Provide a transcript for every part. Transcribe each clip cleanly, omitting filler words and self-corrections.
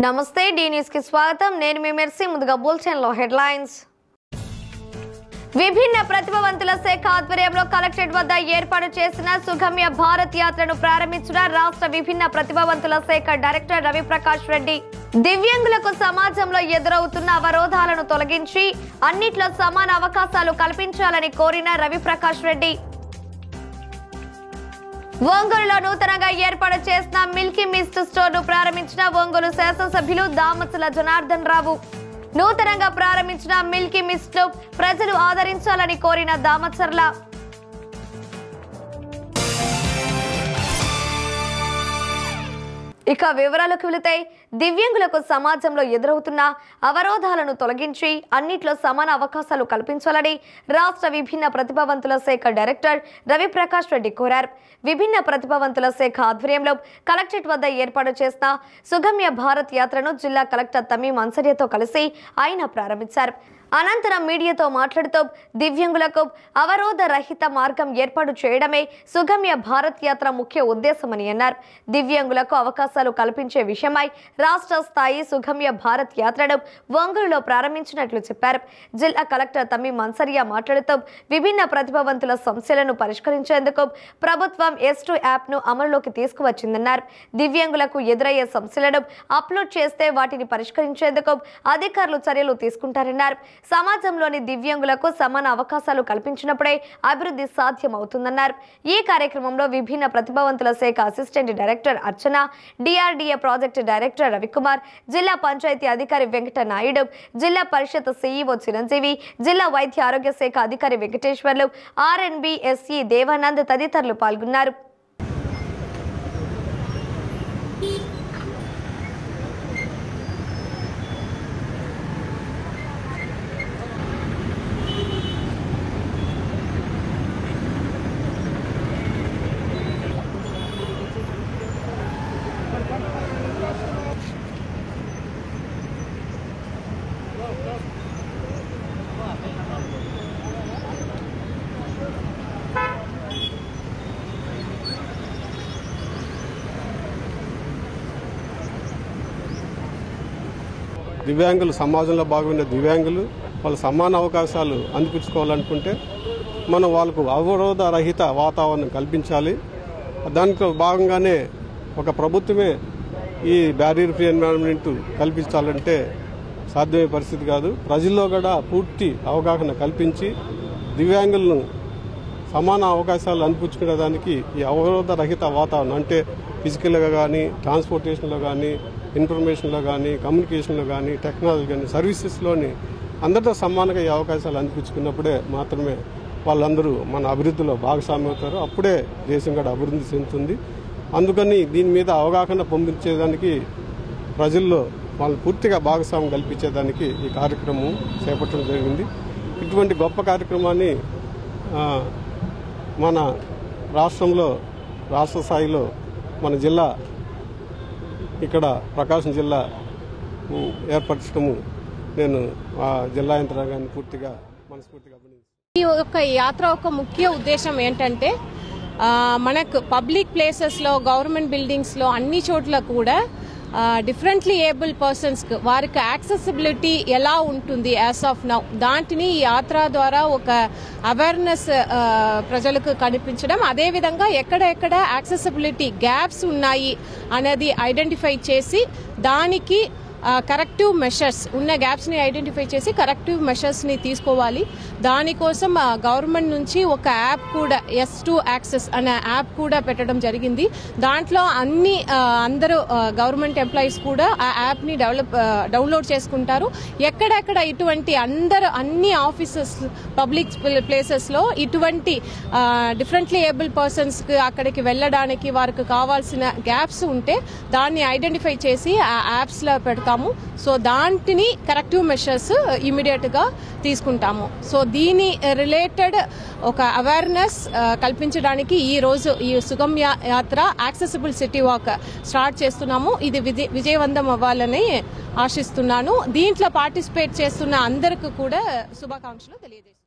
నమస్తే D news కి స్వాగతం నేను మీ మెర్సీ ముందుగా బులెటిన్ లో హెడ్లైన్స్ విభిన్న ప్రతిభావంతుల శాఖ ఆధ్వర్యంలో కలెక్టరేట్ వద్ద ఏర్పాటు చేసిన సుగమ్య భారత్ యాత్రను ప్రారంభించిన రాష్ట్ర విభిన్న ప్రతిభావంతుల శాఖ డైరెక్టర్ రవిప్రకాష్ రెడ్డి దివ్యాంగులకు సమాజంలో ఎదురవుతున్న అవరోధాలను తొలగించి అన్నిట్లో సమాన అవకాశాలు కల్పించాలని కోరిన రవిప్రకాష్ రెడ్డి ఒంగోలులో నూతనంగా ఏర్పాటు చేసిన మిల్కీ మిస్ట్ స్టోర్ ను ప్రారంభించిన ఒంగోలు శాసనసభ్యులు దామచల జనార్దన్ రావు నూతనంగా ప్రారంభించిన మిల్కీ మిస్ట్ లో ప్రజలు ఆదరించాలని కోరిన దామచర్ల ఇక వివరాలకు వెళితే దివ్యాంగులకు సమాజంలో ఎదురవుతున్న అవరోధాలను తొలగించి అన్నిట్లో సమాన అవకాశాలు కల్పించాలని రాష్ట్ర విభిన్న ప్రతిభావంతుల శాఖ డైరెక్టర్ రవిప్రకాష్ రెడ్డి కోరారు. విభిన్న ప్రతిభావంతుల శాఖ ఆధ్వర్యంలో కలెక్టరేట్ వద్ద ఏర్పాటు చేసిన సుగమ్య భారత్ యాత్రను జిల్లా కలెక్టర్ తమీం అన్సరియతో కలిసి ఆయన ప్రారంభించారు. అనంతరం మీడియాతో మాట్లాడుతూ దివ్యాంగులకు అవరోధ రహిత మార్గం ఏర్పాటు చేయడమే సుగమ్య భారత్ యాత్ర ముఖ్య ఉద్దేశమని అన్నారు. దివ్యాంగులకు అవకాశాలు కల్పించే విషయమై రాష్ట్ర స్థాయి సుగమ్య భారత్ యాత్రను ఒంగోలులో ప్రారంభించినట్లు చెప్పారు. జిల్లా కలెక్టర్ తమీం అన్సరియా మాట్లాడుతూ విభిన్న ప్రతిభావంతుల సమస్యలను పరిష్కరించేందుకు ప్రభుత్వం S2 యాప్ ను అమలులోకి తీసుకువచ్చిందన్నారు. దివ్యాంగులకు ఎదురయ్యే సమస్యలను అప్లోడ్ చేస్తే వాటిని పరిష్కరించేందుకు అధికారులు చర్యలు తీసుకుంటారన్నారు. సమాజంలోని దివ్యాంగులకు సమాన అవకాశాలు కల్పించినప్పుడే అభివృద్ధి సాధ్యమవుతుందన్నారు. ఈ కార్యక్రమంలో విభిన్న ప్రతిభావంతుల శాఖ అసిస్టెంట్ డైరెక్టర్ అర్చన, DRDA ప్రాజెక్టు డైరెక్టర్ రవికుమార్, జిల్లా పంచాయతీ అధికారి వెంకట నాయుడు, జిల్లా పరిషత్ CEO చిరంజీవి, జిల్లా వైద్య ఆరోగ్య శాఖ అధికారి వెంకటేశ్వర్లు, RNB SE దేవానంద్ తదితరులు పాల్గొన్నారు. దివ్యాంగులు సమాజంలో భాగమైన దివ్యాంగులు వాళ్ళ సమాన అవకాశాలు అందిపుచ్చుకోవాలనుకుంటే మనం వాళ్ళకు అవరోధ రహిత వాతావరణం కల్పించాలి. దాంట్లో భాగంగానే ఒక ప్రభుత్వమే ఈ బ్యారియర్ ఫ్రీ ఎన్విరాన్మెంట్ కల్పించాలంటే సాధ్యమయ్యే పరిస్థితి కాదు. ప్రజల్లో కూడా పూర్తి అవగాహన కల్పించి దివ్యాంగులను సమాన అవకాశాలు అందిపుచ్చుకునే దానికి ఈ అవరోధ రహిత వాతావరణం అంటే ఫిజికల్గా కానీ, ట్రాన్స్పోర్టేషన్లో కానీ, ఇన్ఫర్మేషన్లో కానీ, కమ్యూనికేషన్లో కానీ, టెక్నాలజీ కానీ, సర్వీసెస్లోని అందరితో సమానంగా ఈ అవకాశాలు అందిపుచ్చుకున్నప్పుడే మాత్రమే వాళ్ళందరూ మన అభివృద్ధిలో భాగస్వామ్యం అవుతారు. అప్పుడే దేశం కూడా అభివృద్ధి చెందుతుంది. అందుకని దీని మీద అవగాహన పొందించేదానికి ప్రజల్లో వాళ్ళు పూర్తిగా భాగస్వామ్యం కల్పించేదానికి ఈ కార్యక్రమం చేపట్టడం జరిగింది. ఇటువంటి గొప్ప కార్యక్రమాన్ని మన రాష్ట్రంలో రాష్ట్ర స్థాయిలో మన జిల్లా ఇక్కడ ప్రకాశం జిల్లా ఏర్పరచడము నేను ఆ జిల్లా యంత్రాంగాన్ని పూర్తిగా మనస్ఫూర్తిగా అభినందిస్తున్నాను. ఈ యొక్క యాత్ర యొక్క ముఖ్య ఉద్దేశం ఏంటంటే మనకు పబ్లిక్ ప్లేసెస్లో, గవర్నమెంట్ బిల్డింగ్స్లో అన్ని చోట్ల కూడా డిఫరెంట్లీ ఏబుల్ పర్సన్స్కి వారికి యాక్సెసిబిలిటీ ఎలా ఉంటుంది యాజ్ ఆఫ్ నౌ దాంట్ని ఈ యాత్ర ద్వారా ఒక అవేర్నెస్ ప్రజలకు కనిపించడం, అదేవిధంగా ఎక్కడెక్కడ యాక్సెసిబిలిటీ గ్యాప్స్ ఉన్నాయి అనేది ఐడెంటిఫై చేసి దానికి కరెక్టివ్ మెషర్స్ ఉన్న గ్యాప్స్ని ఐడెంటిఫై చేసి కరెక్టివ్ మెషర్స్ని తీసుకోవాలి. దానికోసం గవర్నమెంట్ నుంచి ఒక యాప్ కూడా S2 యాక్సెస్ అనే యాప్ కూడా పెట్టడం జరిగింది. దాంట్లో అందరూ గవర్నమెంట్ ఎంప్లాయీస్ కూడా ఆ యాప్ని డౌన్లోడ్ చేసుకుంటారు. ఎక్కడెక్కడ ఇటువంటి అన్ని ఆఫీసెస్, పబ్లిక్ ప్లేసెస్లో ఇటువంటి డిఫరెంట్లీ ఏబుల్ పర్సన్స్కి అక్కడికి వెళ్ళడానికి వారికి కావాల్సిన గ్యాప్స్ ఉంటే దాన్ని ఐడెంటిఫై చేసి ఆ యాప్స్లో పెడతాము. సో దాంట్ని కరెక్టివ్ మెషర్స్ ఇమీడియట్ గా తీసుకుంటాము. సో దీని రిలేటెడ్ ఒక అవేర్నెస్ కల్పించడానికి ఈ రోజు ఈ సుగమ్య యాత్ర యాక్సెసిబుల్ సిటీ వాక్ స్టార్ట్ చేస్తున్నాము. ఇది విజయవంతం అవ్వాలని ఆశిస్తున్నాను. దీంట్లో పార్టిసిపేట్ చేస్తున్న అందరికీ కూడా శుభాకాంక్షలు తెలియజేస్తున్నాను.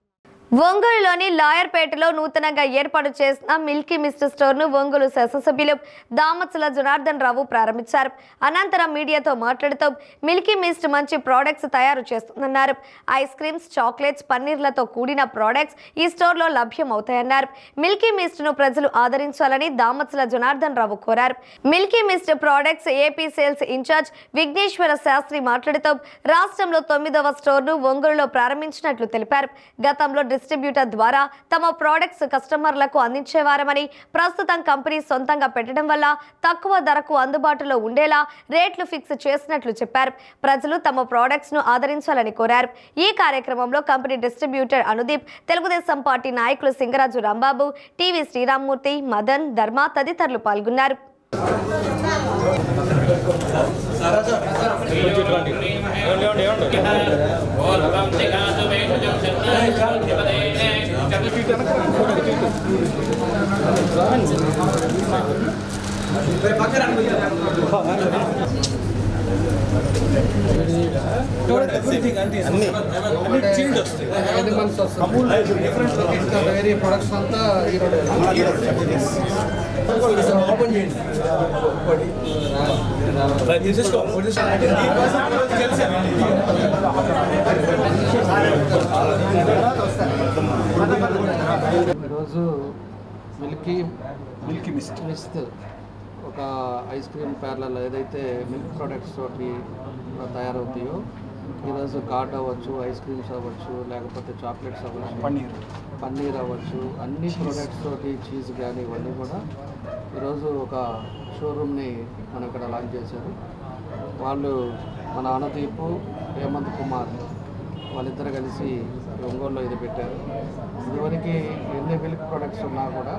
ఒంగోలులోని లాయర్పేటలో నూతనంగా ఏర్పాటు చేసిన మిల్కీ మిస్ట్ స్టోర్ ను ఒంగోలు శాసనసభ్యులు దామచల జనార్దన్ రావు ప్రారంభించారు. అనంతరం మీడియాతో మాట్లాడుతూ మిల్కీ మిస్ట్ మంచి ప్రొడక్ట్స్ తయారు చేస్తుందన్నారు. ఐస్ క్రీమ్స్, చాక్లెట్స్, పన్నీర్లతో కూడిన ప్రొడక్ట్స్ ఈ స్టోర్ లో లభ్యమవుతాయన్నారు. మిల్కీ మిస్ట్ ను ప్రజలు ఆదరించాలని దామచల జనార్దన్ రావు కోరారు. Milky Mist products AP sales in charge Vighneswara Sastry మాట్లాడుతూ రాష్ట్రంలో 9వ స్టోర్ ను ఒంగోలులో ప్రారంభించినట్లు తెలిపారు. గతంలో డిస్ట్రిబ్యూటర్ ద్వారా తమ ప్రొడక్ట్స్ కస్టమర్లకు అందించేవారమని, ప్రస్తుతం కంపెనీ సొంతంగా పెట్టడం వల్ల తక్కువ ధరకు అందుబాటులో ఉండేలా రేట్లు ఫిక్స్ చేసినట్లు చెప్పారు. ప్రజలు తమ ప్రొడక్ట్స్ ను ఆదరించాలని కోరారు. ఈ కార్యక్రమంలో company distributor Anudeep, Telugu Desam party నాయకులు సింగరాజు రాంబాబు, టీవీ శ్రీరామ్మూర్తి, మదన్, ధర్మ తదితరులు పాల్గొన్నారు. వేరే ప్రొడక్ట్స్ అంతా ఓపెన్ చేయండి. ఈరోజు మిల్కీ మిస్ట్ ఒక ఐస్ క్రీమ్ పార్లర్లో ఏదైతే మిల్క్ ప్రొడక్ట్స్ తోటి తయారవుతాయో, ఈరోజు కార్డ్ అవ్వచ్చు, ఐస్ క్రీమ్స్ అవ్వచ్చు, లేకపోతే చాక్లెట్స్ అవ్వచ్చు, పన్నీర్ అవ్వచ్చు, అన్ని ప్రొడక్ట్స్ తోటి చీజ్ కానీ ఇవన్నీ కూడా ఈరోజు ఒక షోరూమ్ని మనం ఇక్కడ లాంచ్ చేశారు. వాళ్ళు మన అనుదీపు, హేమంత్ కుమార్ వాళ్ళిద్దరు కలిసి ఒంగోలులో ఇది పెట్టారు. ఇదివరకు ఎన్ని మిల్క్ ప్రొడక్ట్స్ ఉన్నా కూడా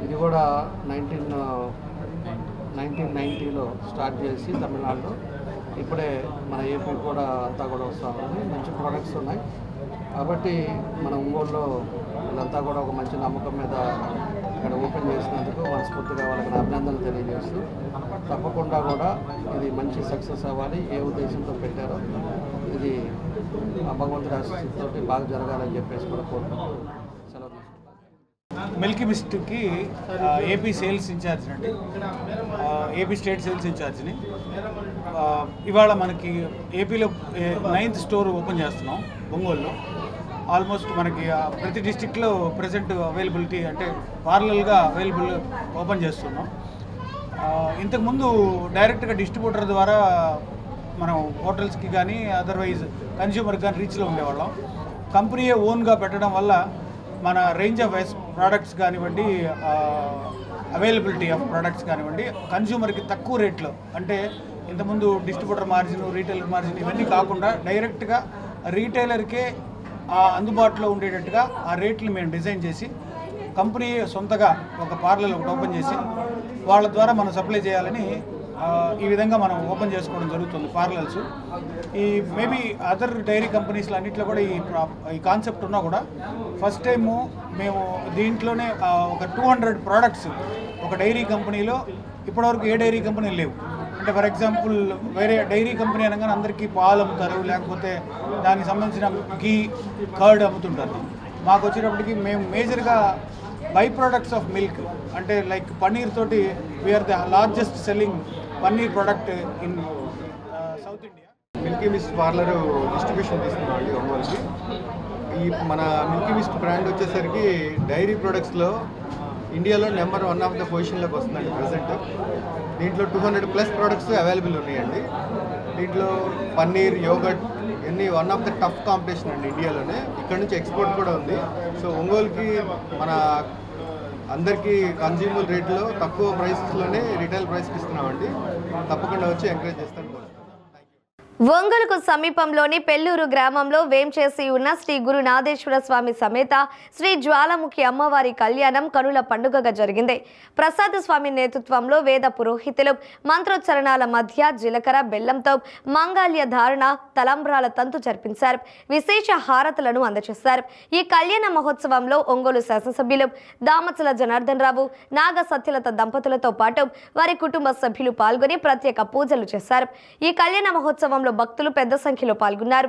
ఇది కూడా 1990లో స్టార్ట్ చేసి తమిళనాడులో, ఇప్పుడే మన ఏపీ కూడా అంతా కూడా వస్తూ ఉంది. మంచి ప్రొడక్ట్స్ ఉన్నాయి కాబట్టి మన ఒంగోలులో వీళ్ళంతా కూడా ఒక మంచి నమ్మకం మీద ఇక్కడ ఓపెన్ చేసినందుకు మనస్ఫూర్తిగా వాళ్ళకి అభినందనలు తెలియజేస్తూ, తప్పకుండా కూడా ఇది మంచి సక్సెస్ అవ్వాలి. ఏ ఉద్దేశంతో పెట్టారో ఇది భగవంతుడి ఆశీస్సుతో బాగా జరగాలని చెప్పేసి కూడా కోరుకుంటూ సెలవు తీసుకుంటాం. మిల్కీ మిస్ట్కి ఏపీ సేల్స్ ఇన్ఛార్జ్ అండి, ఏపీ స్టేట్ సేల్స్ ఇన్ఛార్జ్ని. ఇవాళ మనకి ఏపీలో 9th స్టోర్ ఓపెన్ చేస్తున్నాం ఒంగోలులో. ఆల్మోస్ట్ మనకి ప్రతి డిస్టిక్లో ప్రజెంట్ అవైలబిలిటీ అంటే పార్లల్గా అవైలబుల్ ఓపెన్ చేస్తున్నాం. ఇంతకుముందు డైరెక్ట్గా డిస్ట్రిబ్యూటర్ ద్వారా మనం హోటల్స్కి కానీ అదర్వైజ్ కన్జ్యూమర్కి కానీ రీచ్లో ఉండేవాళ్ళం. కంపెనీయే ఓన్గా పెట్టడం వల్ల మన రేంజ్ ఆఫ్ ప్రోడక్ట్స్ కానివ్వండి, అవైలబిలిటీ ఆఫ్ ప్రోడక్ట్స్ కానివ్వండి, కన్జ్యూమర్కి తక్కువ రేట్లో, అంటే ఇంతకుముందు డిస్ట్రిబ్యూటర్ మార్జిన్, రీటైలర్ మార్జిన్ ఇవన్నీ కాకుండా డైరెక్ట్గా రీటైలర్కే అందుబాటులో ఉండేటట్టుగా ఆ రేట్లు మేము డిజైన్ చేసి కంపెనీ సొంతగా ఒక పార్లర్ ఒకటి ఓపెన్ చేసి వాళ్ళ ద్వారా మనం సప్లై చేయాలని ఈ విధంగా మనం ఓపెన్ చేసుకోవడం జరుగుతుంది పార్లర్స్. ఈ మేబీ అదర్ డైరీ కంపెనీస్లో అన్నింటిలో కూడా ఈ కాన్సెప్ట్ ఉన్నా కూడా ఫస్ట్ టైము మేము దీంట్లోనే ఒక 200 ప్రోడక్ట్స్ ఒక డైరీ కంపెనీలో, ఇప్పటివరకు ఏ డైరీ కంపెనీలు లేవు. అంటే ఫర్ ఎగ్జాంపుల్ వేరే డైరీ కంపెనీ అనగానే అందరికీ పాలు అమ్ముతారు, లేకపోతే దానికి సంబంధించిన ఘీ, కర్డ్ అమ్ముతుంటారు. మాకు వచ్చేటప్పటికి మేము మేజర్గా బై ప్రోడక్ట్స్ ఆఫ్ మిల్క్, అంటే లైక్ పన్నీర్ తోటి we are the largest selling paneer product in south India. Milky Mist parlour distribution తీసుకున్నాం అండి ఒంగోలుకి. ఈ మన మిల్కీ మిస్ట్ బ్రాండ్ వచ్చేసరికి డైరీ ప్రొడక్ట్స్లో ఇండియాలో నెంబర్ 1 ఆఫ్ ద పొజిషన్లోకి వస్తుందండి ప్రజెంట్. దీంట్లో 200+ ప్రోడక్ట్స్ అవైలబుల్ ఉన్నాయండి. దీంట్లో పన్నీర్, యోగర్ట్ ఇవన్నీ 1 ఆఫ్ ద టఫ్ కాంపిటీషన్ అండి ఇండియాలోనే. ఇక్కడ నుంచి ఎక్స్పోర్ట్ కూడా ఉంది. సో ఒంగోలుకి మన అందరికీ కన్జ్యూమర్ రేట్లో తక్కువ ప్రైస్లోనే రిటైల్ ప్రైస్కి ఇస్తున్నామండి. తప్పకుండా వచ్చి ఎంకరేజ్ చేస్తాను. ఒంగోలుకు సమీపంలోని పెళ్లూరు గ్రామంలో వేంచేసి ఉన్న శ్రీ గురునాథేశ్వర స్వామి సమేత శ్రీ జ్వాలాముఖి అమ్మవారి కళ్యాణం కనుల పండుగగా జరిగింది. ప్రసాద్ స్వామి నేతృత్వంలో వేద పురోహితులు మంత్రోచ్చరణాల మధ్య జీలకర్ర, బెల్లంతో మంగళ్య ధారణ, తలంబ్రాల తంతు జరిపించారు. విశేష హారతులను అందజేశారు. ఈ కళ్యాణ మహోత్సవంలో ఒంగోలు శాసనసభ్యులు దామచల జనార్దన్ రావు, నాగ సత్యలత దంపతులతో పాటు వారి కుటుంబ సభ్యులు పాల్గొని ప్రత్యేక పూజలు చేశారు. ఈ కళ్యాణ మహోత్సవం భక్తులు పెద్ద సంఖ్యలో పాల్గొన్నారు.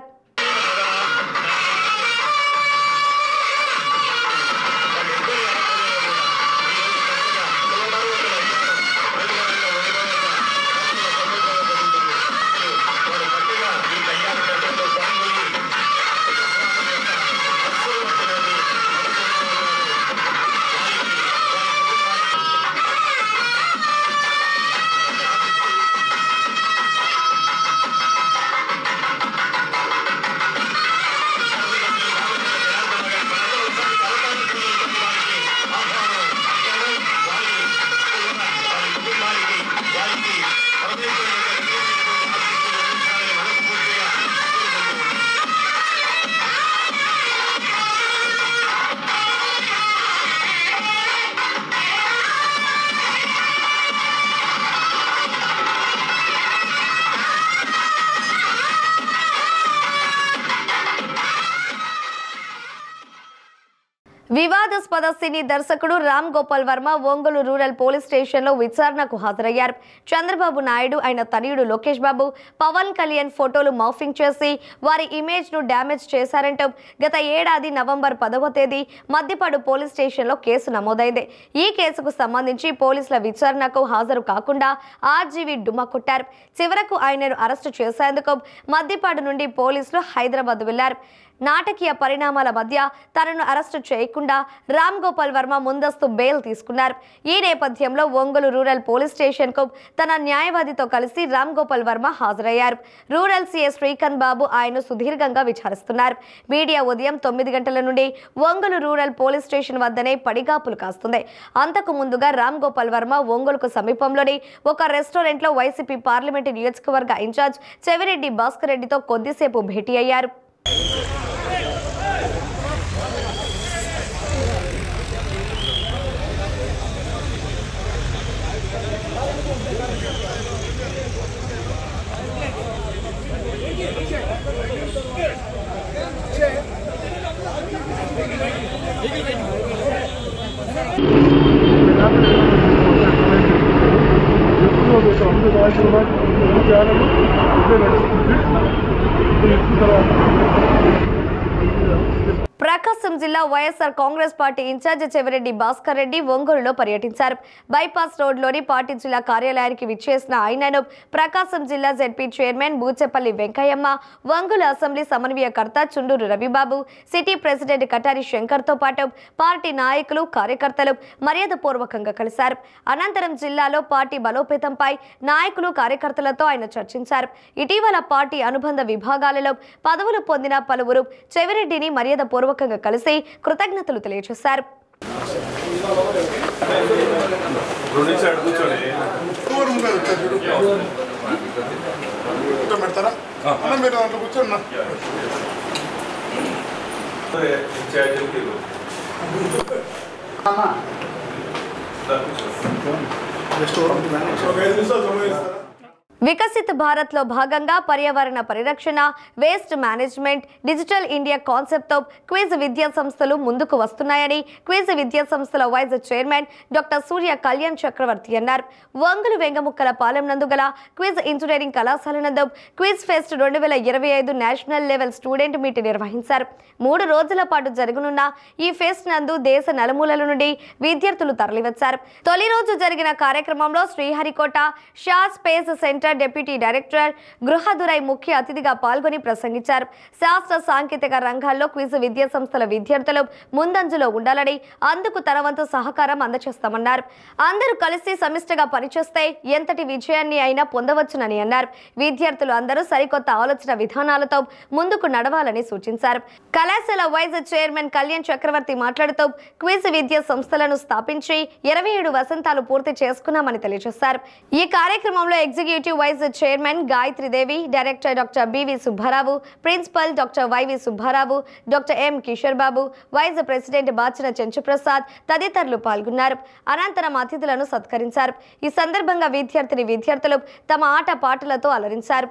జానపద సినీ దర్శకుడు రామ్ గోపాల్ వర్మ ఒంగోలు రూరల్ పోలీస్ స్టేషన్లో విచారణకు హాజరయ్యారు. చంద్రబాబు నాయుడు ఆయన తనయుడు లోకేష్ బాబు, పవన్ కళ్యాణ్ ఫోటోలు మార్ఫింగ్ చేసి వారి ఇమేజ్ ను డ్యామేజ్ చేశారంటూ గత ఏడాది నవంబర్ 10వ తేదీ మద్దిపాడు పోలీస్ స్టేషన్లో కేసు నమోదైంది. ఈ కేసుకు సంబంధించి పోలీసుల విచారణకు హాజరు కాకుండా ఆర్జీవీ డుమ్మా కొట్టారు. చివరకు ఆయనను అరెస్టు చేసేందుకు మద్దిపాడు నుండి పోలీసులు హైదరాబాద్ వెళ్లారు. నాటకీయ పరిణామాల మధ్య తనను అరెస్టు చేయకుండా రామ్ గోపాల్ వర్మ ముందస్తు బెయిల్ తీసుకున్నారు. ఈ నేపథ్యంలో ఒంగోలు రూరల్ పోలీస్ స్టేషన్కు తన న్యాయవాదితో కలిసి రామ్ గోపాల్ వర్మ హాజరయ్యారు. రూరల్ సీఏ శ్రీకాంత్ బాబు ఆయన్ను సుదీర్ఘంగా విచారిస్తున్నారు. మీడియా ఉదయం 9 గంటల నుండి ఒంగోలు రూరల్ పోలీస్ స్టేషన్ వద్దనే పడిగాపులు కాస్తుంది. అంతకు ముందుగా రామ్ గోపాల్ వర్మ ఒంగోలుకు సమీపంలోని ఒక రెస్టారెంట్లో వైసీపీ పార్లమెంటు నియోజకవర్గ ఇన్ఛార్జ్ చెవిరెడ్డి భాస్కర్ రెడ్డితో కొద్దిసేపు భేటీ అయ్యారు. ప్రకాశం జిల్లా వైఎస్ఆర్ కాంగ్రెస్ పార్టీ ఇన్ఛార్జ్ చెవిరెడ్డి భాస్కర్ రెడ్డి ఒంగోలులో పర్యటించారు. బైపాస్ రోడ్లోని పార్టీ జిల్లా కార్యాలయానికి విచ్చేసిన ఆయనను ప్రకాశం జిల్లా ZP chairman Buchepalli Venkayamma, Ongole assembly సమన్వయకర్త చుండూరు రవిబాబు, సిటీ ప్రెసిడెంట్ కటారి శంకర్తో పాటు పార్టీ నాయకులు, కార్యకర్తలు మర్యాదపూర్వకంగా కలిశారు. అనంతరం జిల్లాలో పార్టీ బలోపేతంపై నాయకులు, కార్యకర్తలతో ఆయన చర్చించారు. ఇటీవల పార్టీ అనుబంధ విభాగాలలో పదవులు పొందిన పలువురు చెవిరెడ్డిని మర్యాదపూర్వకంగా కలిసి కృతజ్ఞతలు తెలియజేశారు. వికసిత్ భారత్ లో భాగంగా పర్యావరణ పరిరక్షణ, waste management, digital India concept తో క్విజ్ విద్యా సంస్థలు ముందుకు వస్తున్నాయని క్విజ్ విద్యా సంస్థల వైస్ చైర్మన్ డాక్టర్ సూర్య కళ్యాణ్ చక్రవర్తి అన్నారు. ఒంగోలు వెంగముక్కల పాలెం నందు గల క్విజ్ ఇంజనీరింగ్ కళాశాల నందు quiz pest 2025 national level student meet నిర్వహించారు. 3 రోజుల పాటు జరగనున్న ఈ ఫెస్ట్ నందు దేశ నలుమూలల నుండి విద్యార్థులు తరలివచ్చారు. తొలి రోజు జరిగిన కార్యక్రమంలో శ్రీహరికోట షా స్పేస్ సెంటర్ డిప్యూటీ డైరెక్టర్ గృహదురై ముఖ్య అతిథిగా పాల్గొని ప్రసంగించారు. శాస్త్ర సాంకేతిక రంగాల్లో క్విజ్ విద్యా సంస్థల విద్యార్థులు ముందంజలో ఉండాలని, అందుకు తన వంతు సహకారం అందజేస్తామన్నారు. అందరూ కలిసి సమిష్టిగా పనిచేస్తే ఎంతటి విజయాన్ని అయినా పొందవచ్చునని అన్నారు. విద్యార్థులు అందరూ సరికొత్త ఆలోచన విధానాలతో ముందుకు నడవాలని సూచించారు. కళాశాల వైస్ చైర్మన్ కళ్యాణ్ చక్రవర్తి మాట్లాడుతూ క్విజ్ విద్యా సంస్థలను స్థాపించి 27 వసంతాలు పూర్తి చేసుకున్నామని తెలియజేశారు. ఈ కార్యక్రమంలో executive vice chairman Gayatridevi, director doctor BV Subbarao, principal doctor YV Subbarao, doctor M Kishore Babu, vice president Bachina Chenchuprasad తదితరులు పాల్గొన్నారు. అనంతరం అతిథులను సత్కరించారు. ఈ సందర్భంగా విద్యార్థులు తమ ఆట పాటలతో అలరించారు.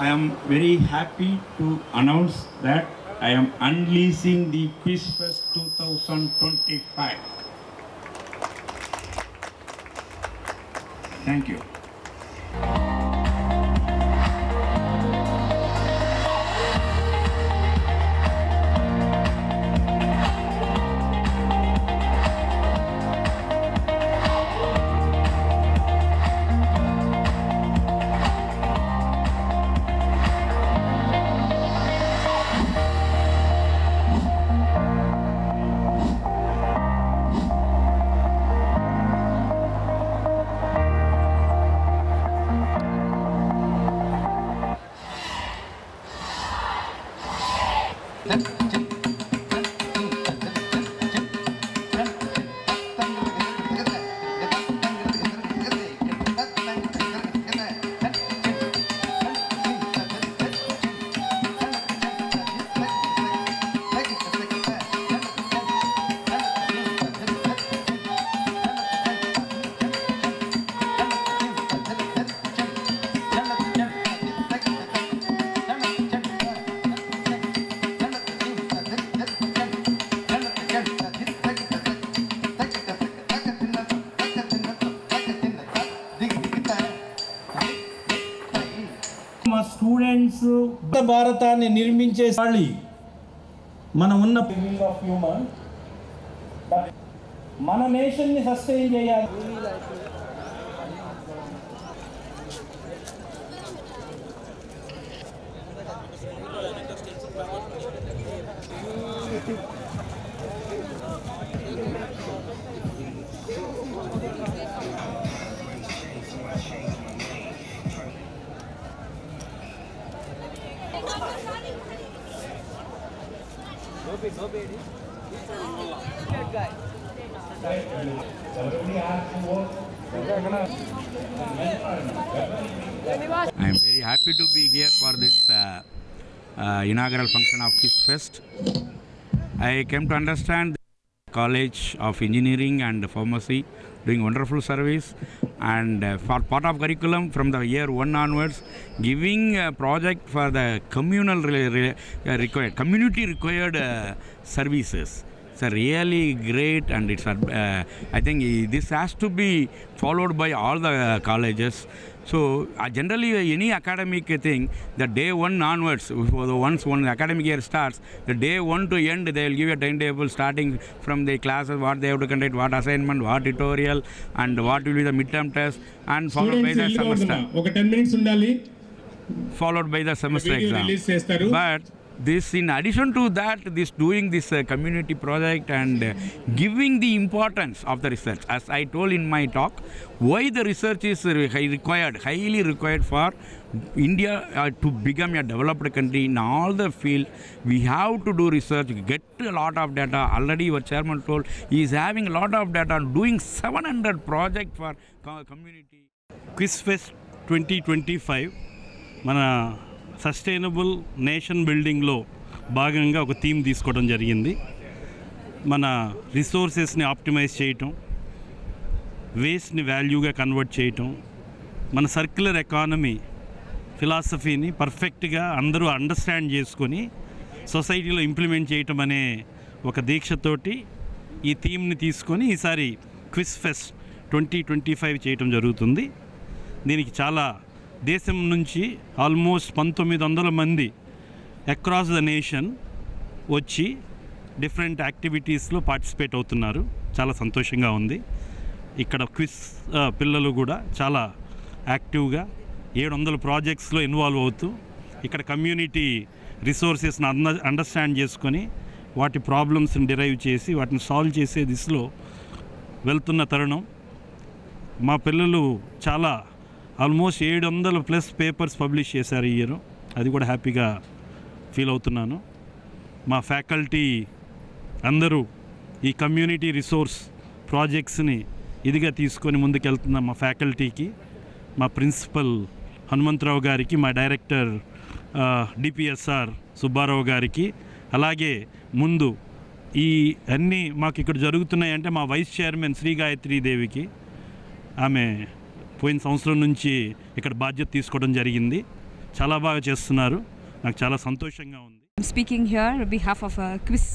I am very happy to announce that I am unleashing the Quiz Fest 2025. Thank you. Governments భారతాన్ని నిర్మించే మనం ఉన్న మన నేషన్ని సస్టైన్ చేయాలి. I am very happy to be here for this inaugural function of Quiz Fest. I came to understand the College of Engineering and Pharmacy doing wonderful service, and for part of curriculum from the year 1 onwards, giving a project for the community required services. It's really great, and it's I think this has to be followed by all the colleges. So generally any academic thing, the day 1 onwards, once one academic year starts, the day 1 to end, they will give a timetable starting from the classes, what they have to conduct, what assignment, what tutorial, and what will be the midterm test, and followed by the semester. Okay, 10 minutes undali. Followed by the semester exam. But this, in addition to that, this doing this community project and giving the importance of the research, as I told in my talk, why the research is highly required for India to become a developed country in all the field. We have to do research, get a lot of data. Already our chairman told he is having a lot of data, doing 700 projects for community. Quiz Fest 2025 మన sustainable nation బిల్డింగ్లో భాగంగా ఒక theme తీసుకోవడం జరిగింది. మన రిసోర్సెస్ని optimise చేయటం, వేస్ట్ని వాల్యూగా convert చేయటం, మన సర్క్యులర్ ఎకానమీ ఫిలాసఫీని పర్ఫెక్ట్గా అందరూ అండర్స్టాండ్ చేసుకొని సొసైటీలో ఇంప్లిమెంట్ చేయటం అనే ఒక దీక్షతోటి ఈ థీమ్ని తీసుకొని ఈసారి క్విజ్ ఫెస్ట్ 2025 చేయటం జరుగుతుంది. దీనికి చాలా దేశం నుంచి ఆల్మోస్ట్ 1900 మంది అక్రాస్ ద నేషన్ వచ్చి డిఫరెంట్ యాక్టివిటీస్లో పార్టిసిపేట్ అవుతున్నారు. చాలా సంతోషంగా ఉంది. ఇక్కడ క్విజ్ పిల్లలు కూడా చాలా యాక్టివ్గా 700 ప్రాజెక్ట్స్లో ఇన్వాల్వ్ అవుతూ ఇక్కడ కమ్యూనిటీ రిసోర్సెస్ని అండర్స్టాండ్ చేసుకొని వాటి ప్రాబ్లమ్స్ని డిరైవ్ చేసి వాటిని సాల్వ్ చేసే దిశలో వెళ్తున్న తరుణం. మా పిల్లలు చాలా ఆల్మోస్ట్ 700+ పేపర్స్ పబ్లిష్ చేశారు ఈ ఇయర్. అది కూడా హ్యాపీగా ఫీల్ అవుతున్నాను. మా ఫ్యాకల్టీ అందరూ ఈ కమ్యూనిటీ రిసోర్స్ ప్రాజెక్ట్స్ని ఇదిగా తీసుకొని ముందుకెళ్తున్న మా ఫ్యాకల్టీకి, మా ప్రిన్సిపల్ హనుమంతరావు గారికి, మా డైరెక్టర్ డిపిఎస్ఆర్ సుబ్బారావు గారికి, అలాగే ముందు ఈ అన్నీ మాకు ఇక్కడ జరుగుతున్నాయంటే మా వైస్ చైర్మన్ శ్రీ గాయత్రీ దేవికి, ఆమె పోయిన సంవత్సరం నుంచి ఇక్కడ బాధ్యత తీసుకోవడం జరిగింది. చాలా బాగా చేస్తున్నారు. నాకు చాలా సంతోషంగా ఉంది. I'm speaking here on behalf of a quiz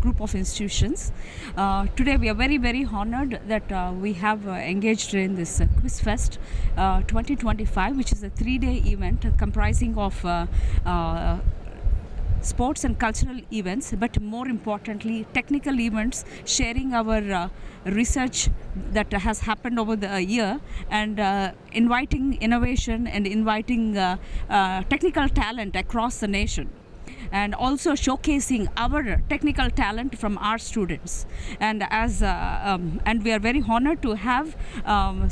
group of institutions. Today we are very, very honored that we have engaged in this Quiz Fest 2025, which is a 3-day event comprising of sports and cultural events, but more importantly technical events, sharing our research that has happened over the year, and inviting innovation and inviting technical talent across the nation, and also showcasing our technical talent from our students. And as and we are very honored to have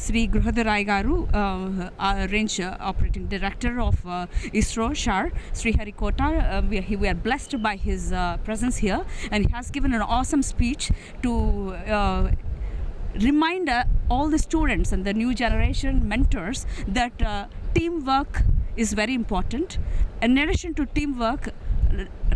Sri Gruhadurai Garu, Range Operating Director of ISRO, SHAR, Sri Harikota. We are blessed by his presence here, and he has given an awesome speech to remind all the students and the new generation mentors that teamwork is very important. In addition to teamwork,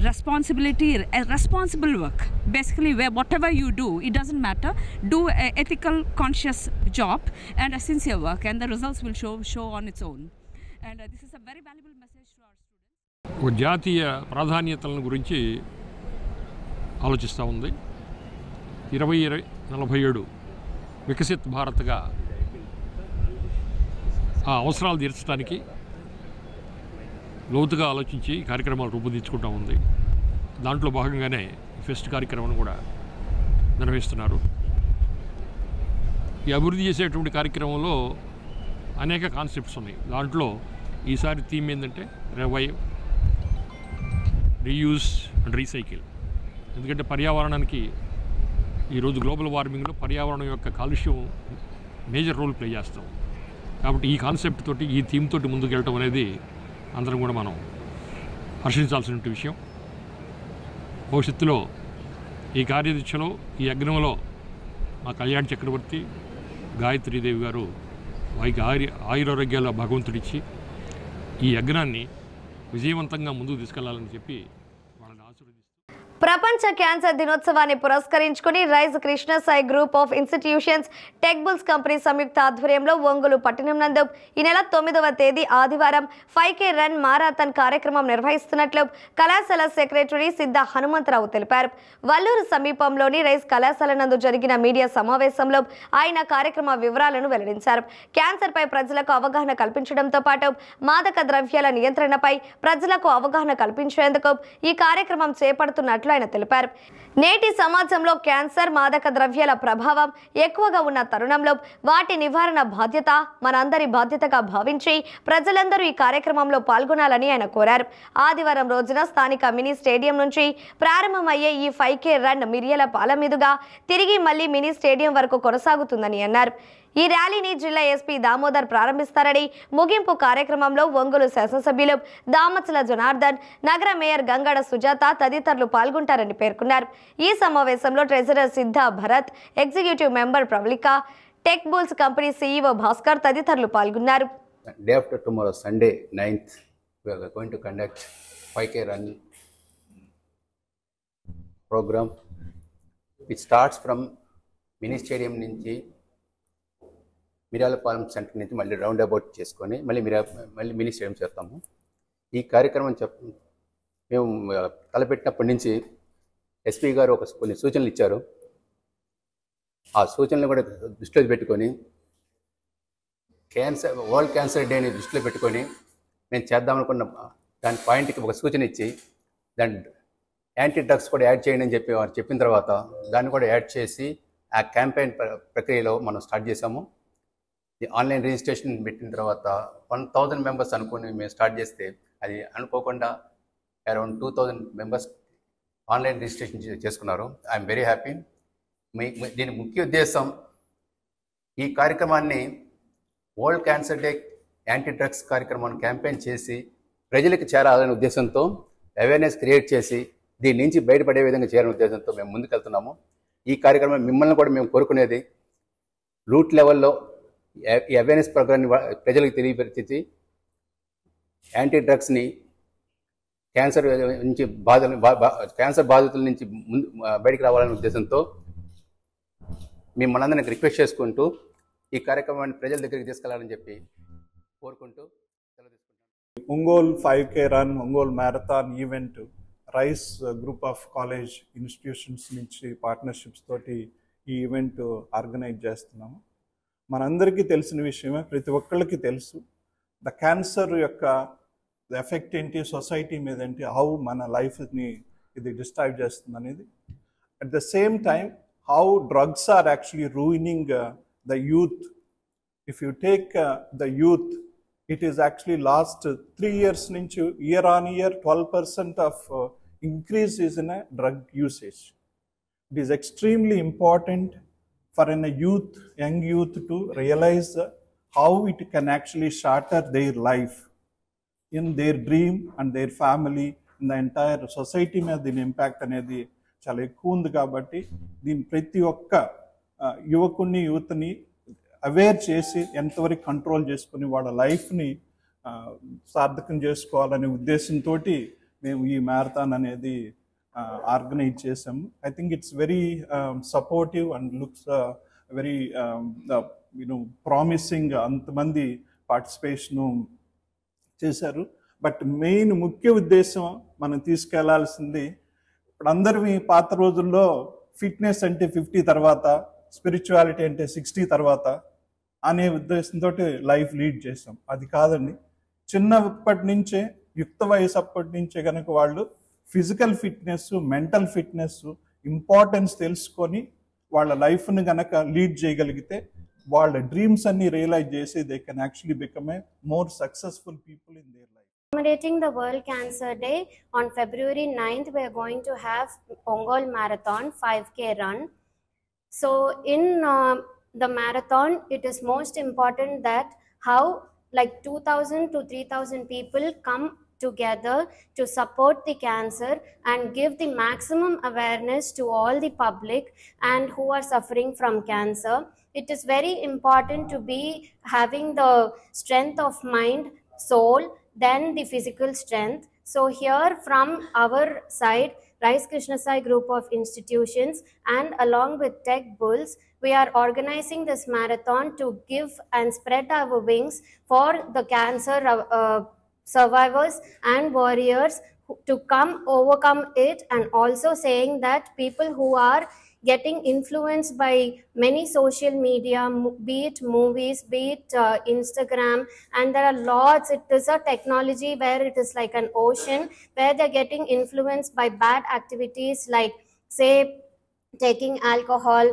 responsibility, responsible work, basically where whatever you do, it doesn't matter, do a ethical conscious job and a sincere work, and the results will show on its own. And this is a very valuable message to our students. జాతీయ ప్రాధాన్యతలను గురించి ఆలోచిస్తూ ఉంది. 2047 వికసిత్ భారత్గా ఆ అవసరాలు తీర్చడానికి లోతుగా ఆలోచించి కార్యక్రమాలు రూపొందించుకుంటూ ఉంది. దాంట్లో భాగంగానే ఫెస్ట్ కార్యక్రమాన్ని కూడా నిర్వహిస్తున్నారు. ఈ అభివృద్ధి చేసేటువంటి కార్యక్రమంలో అనేక కాన్సెప్ట్స్ ఉన్నాయి. దాంట్లో ఈసారి థీమ్ ఏంటంటే రివైవ్, రీయూజ్ అండ్ రీసైకిల్. ఎందుకంటే పర్యావరణానికి ఈరోజు గ్లోబల్ వార్మింగ్లో పర్యావరణం యొక్క కాలుష్యం మేజర్ రోల్ ప్లే చేస్తాం. కాబట్టి ఈ కాన్సెప్ట్ తోటి, ఈ థీమ్ తోటి ముందుకు వెళ్ళటం అనేది అందరం కూడా మనం హర్షించాల్సిన విషయం. భవిష్యత్తులో ఈ కార్యదీక్షలో, ఈ యజ్ఞంలో మా కళ్యాణ్ చక్రవర్తి, గాయత్రీదేవి గారు వారికి ఆయురారోగ్యాల భగవంతుడిచ్చి ఈ యజ్ఞాన్ని విజయవంతంగా ముందుకు తీసుకెళ్లాలని చెప్పి వాళ్ళని ఆశీర్వదిస్తూ ప్రపంచ క్యాన్సర్ దినోత్సవాన్ని పురస్కరించుకుని rise Krishnasai group of institutions tech bulls company సంయుక్త ఆధ్వర్యంలో ఒంగోలు పట్టణం నందు ఈ నెల 9వ తేదీ ఆదివారం 5K రన్ మారాథన్ కార్యక్రమం నిర్వహిస్తున్నట్లు కళాశాల సెక్రటరీ సిద్ధ హనుమంతరావు తెలిపారు. వల్లూరు సమీపంలోని రైజ్ కళాశాల నందు జరిగిన మీడియా సమావేశంలో ఆయన కార్యక్రమ వివరాలను వెల్లడించారు. క్యాన్సర్ పై ప్రజలకు అవగాహన కల్పించడంతో పాటు మాదక ద్రవ్యాల నియంత్రణపై ప్రజలకు అవగాహన కల్పించేందుకు ఈ కార్యక్రమం చేపడుతున్నట్లు ఆయన తెలిపారు. నేటి సమాజంలో క్యాన్సర్, మాదక ద్రవ్యాల ప్రభావం ఎక్కువగా ఉన్న తరుణంలో వాటి నివారణ బాధ్యత మనందరి బాధ్యతగా భావించి ప్రజలందరూ ఈ కార్యక్రమంలో పాల్గొనాలని ఆయన కోరారు. ఆదివారం రోజున స్థానిక మినీ స్టేడియం నుంచి ప్రారంభమయ్యే ఈ 5K రన్ మిరియల పాల మీదుగా తిరిగి మళ్లీ మినీ స్టేడియం వరకు కొనసాగుతుందని అన్నారు. ఈ ర్యాలీని జిల్లా ఎస్పీ దామోదర్ ప్రారంభిస్తారని, ముగింపు కార్యక్రమంలో ఒంగోలు శాసనసభ్యులు దామచల జనార్దన్, నగర మేయర్ గంగడ సుజాత తదితరులు పాల్గొంటారని పేర్కొన్నారు. ఈ సమావేశంలో treasurer Siddha Bharat, executive member Pravalika, Tech bulls company CEO Bhaskar తదితరులు పాల్గొన్నారు. Day after tomorrow, Sunday 9th, we are going to conduct 5K run program. It starts from mini stadium నుంచి మిర్యాలపాలెం సెంటర్ నుంచి మళ్ళీ రౌండ్ అబౌట్ చేసుకొని మళ్ళీ మినీ స్టేడియం చేస్తాము. ఈ కార్యక్రమం మేము తలపెట్టినప్పటి నుంచి ఎస్పీ గారు కొన్ని సూచనలు ఇచ్చారు. ఆ సూచనలు కూడా దృష్టిలో పెట్టుకొని వరల్డ్ క్యాన్సర్ డేని దృష్టిలో పెట్టుకొని మేము చేద్దామనుకున్న దాని పాయింట్కి ఒక సూచన ఇచ్చి దాని యాంటీ డ్రగ్స్ కూడా యాడ్ చేయండి అని చెప్పి వారు చెప్పిన తర్వాత దాన్ని కూడా యాడ్ చేసి ఆ క్యాంపెయిన్ ప్రక్రియలో మనం స్టార్ట్ చేసాము. ఆన్లైన్ రిజిస్ట్రేషన్ పెట్టిన తర్వాత 1000 మెంబర్స్ అనుకుని మేము స్టార్ట్ చేస్తే అది అనుకోకుండా అరౌండ్ 2000 మెంబర్స్ ఆన్లైన్ రిజిస్ట్రేషన్ చేసుకున్నారు. I'm very happy. దీని ముఖ్య ఉద్దేశం ఈ కార్యక్రమాన్ని world cancer day anti drugs కార్యక్రమాన్ని క్యాంపెయిన్ చేసి ప్రజలకు చేరాలనే ఉద్దేశంతో అవేర్నెస్ క్రియేట్ చేసి దీని నుంచి బయటపడే విధంగా చేయాలనే ఉద్దేశంతో మేము ముందుకెళ్తున్నాము. ఈ కార్యక్రమం మిమ్మల్ని కూడా మేము కోరుకునేది రూట్ లెవెల్లో ఈ అవేర్నెస్ ప్రోగ్రామ్ని ప్రజలకు తెలియపరిచి యాంటీ డ్రగ్స్ని క్యాన్సర్ నుంచి క్యాన్సర్ బాధితుల నుంచి బయటికి రావాలనే ఉద్దేశంతో మిమ్మల్ని అందరినీ రిక్వెస్ట్ చేసుకుంటూ ఈ కార్యక్రమాన్ని ప్రజల దగ్గరికి తీసుకెళ్లాలని చెప్పి కోరుకుంటూ సెలవు తీసుకుంటాను. Ongole 5K run, Ongole marathon event rice group of college institutions నుంచి పార్ట్నర్షిప్స్ తోటి ఈ ఈవెంట్ ఆర్గనైజ్ చేస్తున్నాము. మనందరికీ తెలిసిన విషయమే, ప్రతి ఒక్కళ్ళకి తెలుసు ద క్యాన్సర్ యొక్క ఎఫెక్ట్ ఏంటి, సొసైటీ మీద ఏంటి, హౌ మన లైఫ్ని ఇది డిస్టర్బ్ చేస్తుంది అనేది. At the same time how drugs are actually ruining the youth. If you take the youth, it is actually last 3 years నుంచి year on year 12% of increase is in a drug usage. It is extremely important for a youth, young youth to realize how it can actually shatter their life in their dream and their family, in the entire society మీద దీని impact అనేది చాలా ఎక్కువ ఉంది. కాబట్టి దీని ప్రతి ఒక్క యువకుని యూత్ని అవేర్ చేసి ఎంతవరకు కంట్రోల్ చేసుకుని వాళ్ళ లైఫ్ని సార్థకం చేసుకోవాలనే ఉద్దేశంతో మేము ఈ మ్యారథాన్ అనేది ఆర్గనైజ్ చేసాము. I think it's very supportive and looks very promising. అంతమంది పార్టిసిపేషను చేశారు. బట్ మెయిన్ ముఖ్య ఉద్దేశం మనం తీసుకెళ్లాల్సింది, ఇప్పుడు అందరివి పాత రోజుల్లో ఫిట్నెస్ అంటే 50 తర్వాత, స్పిరిచువాలిటీ అంటే 60 తర్వాత అనే ఉద్దేశంతో లైఫ్ లీడ్ చేసాం. అది కాదండి, చిన్నప్పటి నుంచే యుక్త వయసు అప్పటి నుంచే కనుక వాళ్ళు physical fitness, mental fitness importance తెలుసుకొని వాళ్ళ లైఫ్ని కనుక లీడ్ చేయగలిగితే వాళ్ళ డ్రీమ్స్ అన్ని రియలైజ్ చేసి they can actually become a more successful people in their life. Commemorating the World Cancer Day on February 9th, we are going to have Ongole Marathon 5K run. So in the marathon, it is most important that how like 2,000 to 3,000 people come together to support the cancer and give the maximum awareness to all the public and who are suffering from cancer. It is very important to be having the strength of mind, soul, then the physical strength. So here from our side, Rice Krishna Sai group of institutions and along with Tech Bulls, we are organizing this marathon to give and spread our wings for the cancer survivors and warriors to come overcome it, and also saying that people who are getting influenced by many social media, be it movies, be it Instagram, and there are lots. It is a technology where it is like an ocean where they're getting influenced by bad activities like, say, taking alcohol,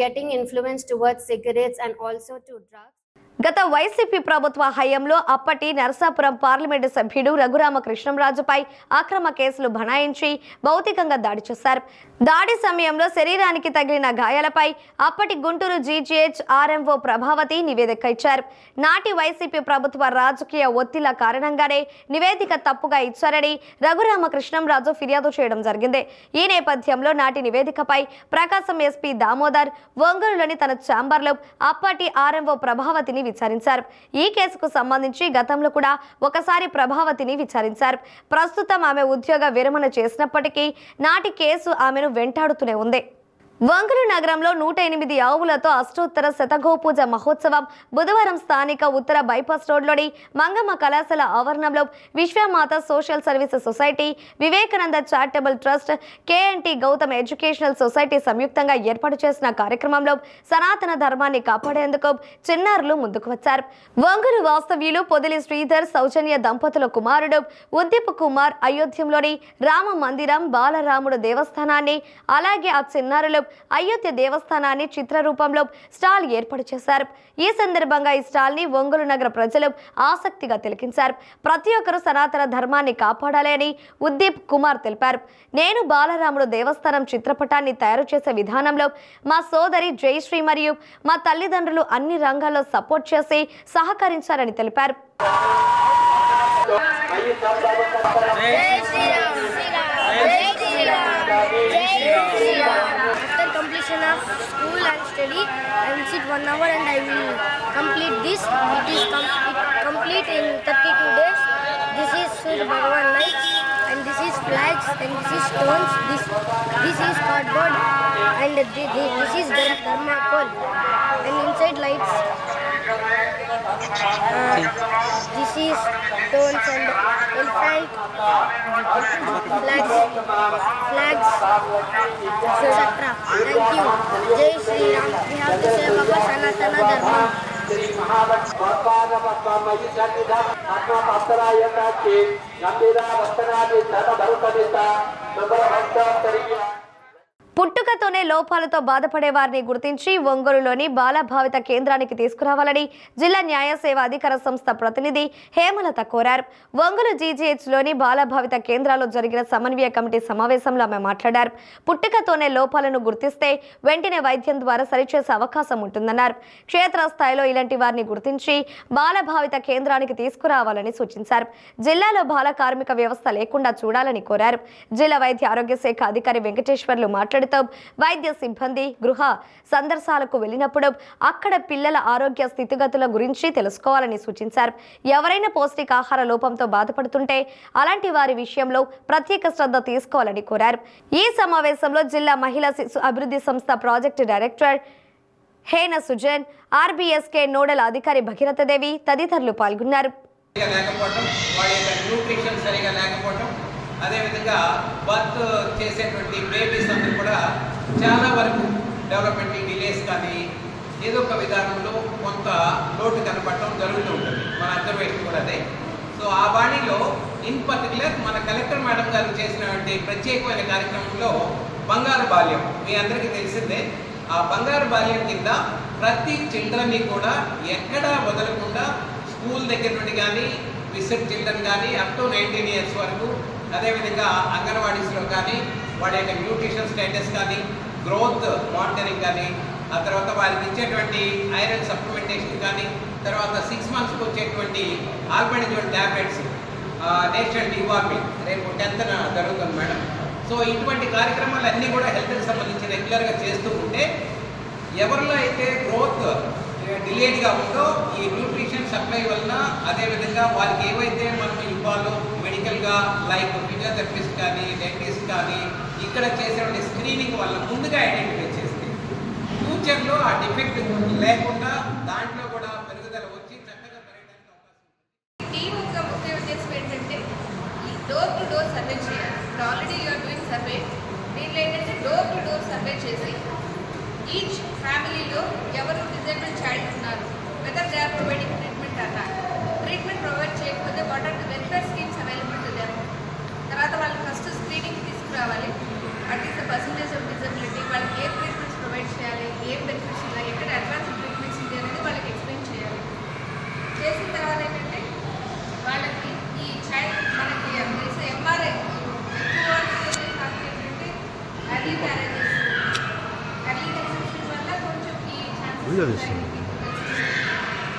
getting influenced towards cigarettes and also to drugs. గత YCP ప్రభుత్వ హయాంలో అప్పటి Narasapuram parliament సభ్యుడు రఘురామకృష్ణంరాజుపై అక్రమ కేసులు బనాయించి భౌతికంగా దాడి చేశారు. దాడి సమయంలో శరీరానికి తగిలిన గాయాలపై అప్పటి గుంటూరు జీజీహెచ్ ఆర్ఎంఓ ప్రభావతి నివేదిక ఇచ్చారు. నాటి వైసీపీ ప్రభుత్వ రాజకీయ ఒత్తిళ్ల కారణంగానే నివేదిక తప్పుగా ఇచ్చారని రఘురామకృష్ణంరాజు ఫిర్యాదు చేయడం జరిగింది. ఈ నేపథ్యంలో నాటి నివేదికపై ప్రకాశం ఎస్పీ దామోదర్ ఒంగోలులోని తన ఛాంబర్లో అప్పటి ఆర్ఎంఓ ప్రభావతిని విచారించారు. ఈ కేసుకు సంబంధించి గతంలో కూడా ఒకసారి ప్రభావతిని విచారించారు. ప్రస్తుతం ఆమె ఉద్యోగ విరమణ చేసినప్పటికీ నాటి కేసు ఆమెను వెంటాడుతూనే ఉంది. ఒంగోలు నగరంలో 108 ఆవులతో అష్టోత్తర శతగోపూజ మహోత్సవం బుధవారం స్థానిక ఉత్తర బైపాస్ రోడ్లోని మంగమ్మ కళాశాల ఆవరణంలో Vishwamata social services society, Vivekananda charitable trust, KNT Gautham educational society సంయుక్తంగా ఏర్పాటు చేసిన కార్యక్రమంలో సనాతన ధర్మాన్ని కాపాడేందుకు చిన్నారులు ముందుకు వచ్చారు. ఒంగోలు వాస్తవ్యులు పొదిలి శ్రీధర్ సౌజన్య దంపతుల కుమారుడు ఉద్దీప్ కుమార్ అయోధ్యంలోని రామ మందిరం, బాలరాముడు దేవస్థానాన్ని, అలాగే ఆ చిన్నారులు అయోధ్య దేవస్థానాన్ని చిత్రరూపంలో స్టాల్ ఏర్పాటు చేశారు. ఈ సందర్భంగా ఈ స్టాల్ ని ఒంగోలు నగర ప్రజలు ఆసక్తిగా తిలకించారు. ప్రతి ఒక్కరూ సనాతన ధర్మాన్ని కాపాడాలి అని ఉద్దీప్ కుమార్ తెలిపారు. నేను బాలరాముడు దేవస్థానం చిత్రపటాన్ని తయారు చేసే విధానంలో మా సోదరి జయశ్రీ మరియు మా తల్లిదండ్రులు అన్ని రంగాల్లో సపోర్ట్ చేసి సహకరించారని తెలిపారు. After completion of school and study, I will sit 1 hour and I will complete this. It is complete in 32 days. This is Surya Bhagavan lights, and this is flags, and this is stones. This is cardboard, and this is thermocol, and inside lights. This is stones and elephant, flags, etc. Thank you. Jai Shri Ram. We have to save our Sanatana Dharma. పుట్టుకతోనే లోపాలతో బాధపడే వారిని గుర్తించి ఒంగోలులోని బాలభావిత కేంద్రానికి తీసుకురావాలని జిల్లా న్యాయ సేవ అధికార సంస్థ ప్రతినిధి హేమలత కోరారు. ఒంగోలు జీజీహెచ్లోని బాలభావిత కేంద్రాల్లో జరిగిన సమన్వయ కమిటీ సమావేశంలో ఆమె మాట్లాడారు. పుట్టుకతోనే లోపాలను గుర్తిస్తే వెంటనే వైద్యం ద్వారా సరిచేసే అవకాశం ఉంటుందన్నారు. క్షేత్రస్థాయిలో ఇలాంటి వారిని గుర్తించి బాలభావిత కేంద్రానికి తీసుకురావాలని సూచించారు. జిల్లాలో బాల కార్మిక వ్యవస్థ లేకుండా చూడాలని కోరారు. జిల్లా వైద్య ఆరోగ్య శాఖ అధికారి వెంకటేశ్వర్లు మాట్లాడుతూ వైద్య సిబ్బంది గృహ సందర్శనాలకు వెళ్ళినప్పుడు అక్కడ పిల్లల ఆరోగ్య స్థితిగతుల గురించి తెలుసుకోవాలని సూచించారు. ఎవరైనా పౌష్టికాహార లోపంతో బాధపడుతుంటే అలాంటి వారి విషయంలో ప్రత్యేక శ్రద్ధ తీసుకోవాలని కోరారు. ఈ సమావేశంలో జిల్లా మహిళా శిశు అభివృద్ధి సంస్థ project director Hena Sujan, RBSK nodal అధికారి భగీరథదేవి తదితరులు పాల్గొన్నారు. అదేవిధంగా బర్త్ చేసేటువంటి బేబీస్ అందరూ కూడా చాలా వరకు డెవలప్మెంట్ డిలేస్ కానీ ఏదో ఒక విధానంలో కొంత లోటు కనపడటం జరుగుతూ ఉంటుంది. మన అబ్జర్వేషన్ కూడా అదే. సో ఆ బాడీలో ఇన్ పర్టికులర్ మన కలెక్టర్ మేడం గారు చేసినటువంటి ప్రత్యేకమైన కార్యక్రమంలో బంగారు బాల్యం మీ అందరికీ తెలిసిందే. ఆ బంగారు బాల్యం కింద ప్రతి చిల్డ్రన్ని కూడా ఎక్కడా వదలకుండా స్కూల్ దగ్గర నుండి కానీ విసిట్ చిల్డ్రన్ కానీ అప్ టు 19 years వరకు, అదేవిధంగా అంగన్వాడీస్లో కానీ వాడి యొక్క న్యూట్రిషన్ స్టేటస్ కానీ, గ్రోత్ మానిటరింగ్ కానీ, ఆ తర్వాత వారికి ఇచ్చేటువంటి ఐరన్ సప్లిమెంటేషన్ కానీ, తర్వాత 6 monthsకి వచ్చేటువంటి ఆల్బెండజోల్ ట్యాబ్లెట్స్, నేషనల్ డివార్మింగ్ రేపు 10th జరుగుతుంది మేడం. సో ఇటువంటి కార్యక్రమాలు అన్నీ కూడా హెల్త్కి సంబంధించి రెగ్యులర్గా చేస్తూ ఉంటే ఎవరిలో అయితే గ్రోత్ డిలేడ్గా ఉందో ఈ న్యూట్రిషన్ సప్లై వలన, అదేవిధంగా వారికి ఏవైతే మనం ఇవ్వాలో మెడికల్గా లైక్ ఫిజియోథెరపిస్ట్ కానీ డెంటిస్ట్ కానీ ఇక్కడ చేసేటువంటి స్క్రీనింగ్ వల్ల ముందుగా ఐడెంటిఫై చేస్తే ఫ్యూచర్లో ఆ డిఫెక్ట్ లేకుండా దాంట్లో కూడా పెరుగుదల వచ్చి చక్కగా పెరగడానికి అవకాశం ఉంది. టీం యొక్క ముఖ్య ఉద్దేశం ఏంటంటే ఈ డోర్ టు డోర్ సర్వే చేయాలి. Already you are doing survey. దీంట్లో ఏంటంటే డోర్ టు డోర్ సర్వే చేసి ఈచ్ ఫ్యామిలీలో ఎవరు డిజేబుల్ చైల్డ్ ఉన్నారు, whether they are providing treatment అన్నారు, ట్రీట్మెంట్ ప్రొవైడ్ చేయకపోతే what are the welfare schemes available to them. తర్వాత వాళ్ళు ఫస్ట్ స్క్రీనింగ్ తీసుకురావాలి. What is the percentage of disability, వాళ్ళకి ఏ ట్రీట్మెంట్స్ ప్రొవైడ్ చేయాలి, ఏం బెనిఫిట్స్ ఉన్నాయి, ఎక్కడ అడ్వాన్స్ ట్రీట్మెంట్స్ ఉంది అనేది వాళ్ళకి ఎక్స్ప్లెయిన్ చేయాలి. చేసిన తర్వాత ఏంటంటే వాళ్ళకి ఈ చైల్డ్ మనకి తెలిసే ఎంఆర్ఐ ఎక్కువ ఏంటంటే ఎర్లీ మ్యారేజెస్, ఎర్లీ కన్సెప్షన్ వల్ల కొంచెం ఈ ఛాన్సెస్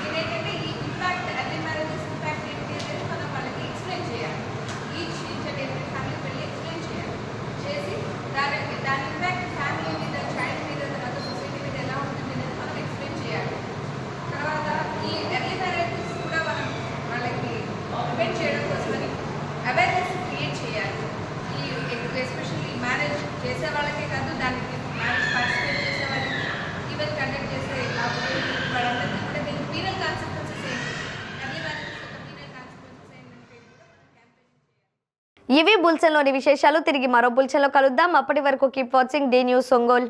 ఇదేంటంటే ఈ ఇంపాక్ట్ ఎర్లీ మ్యారేజెస్ ఇంపాక్ట్ ఏంటి అనేది మనం వాళ్ళకి ఎక్స్ప్లెయిన్ చేయాలి. ఈచ్ ఫ్యామిలీకి వెళ్ళి ఎక్స్ప్లెయిన్ చేయాలి. చేసి దాని ఇంపాక్ట్ ఫ్యామిలీ మీద, చైల్డ్ మీద, తర్వాత సొసైటీ మీద ఎలా ఉంటుంది అనేది మనం ఎక్స్ప్లెయిన్ చేయాలి. తర్వాత ఈ ఎర్లీ మ్యారేజెస్ కూడా మనం వాళ్ళకి ప్రివెంట్ చేయడం కోసమని అవేర్నెస్ క్రియేట్ చేయాలి. ఈ ఎస్పెషల్లీ మ్యారేజ్ చేసే వాళ్ళకే కాదు, దానికి మ్యారేజ్ పార్టిసిపేట్ చేసే వాళ్ళకి, ఈవెన్ కండక్ట్ చేసే వాళ్ళందరికీ కూడా దీనికి పీనల్ కాన్సిక్వెన్సెస్ ఏంటి, ఎర్లీ మ్యారేజెస్ యొక్క పీనల్ కాన్సిక్వెన్సెస్ ఏంటంటే ఇవి బులెటిన్లోని విశేషాలు. తిరిగి మరో బులెటిన్లో కలుద్దాం. అప్పటి వరకు keep watching the news Ongole.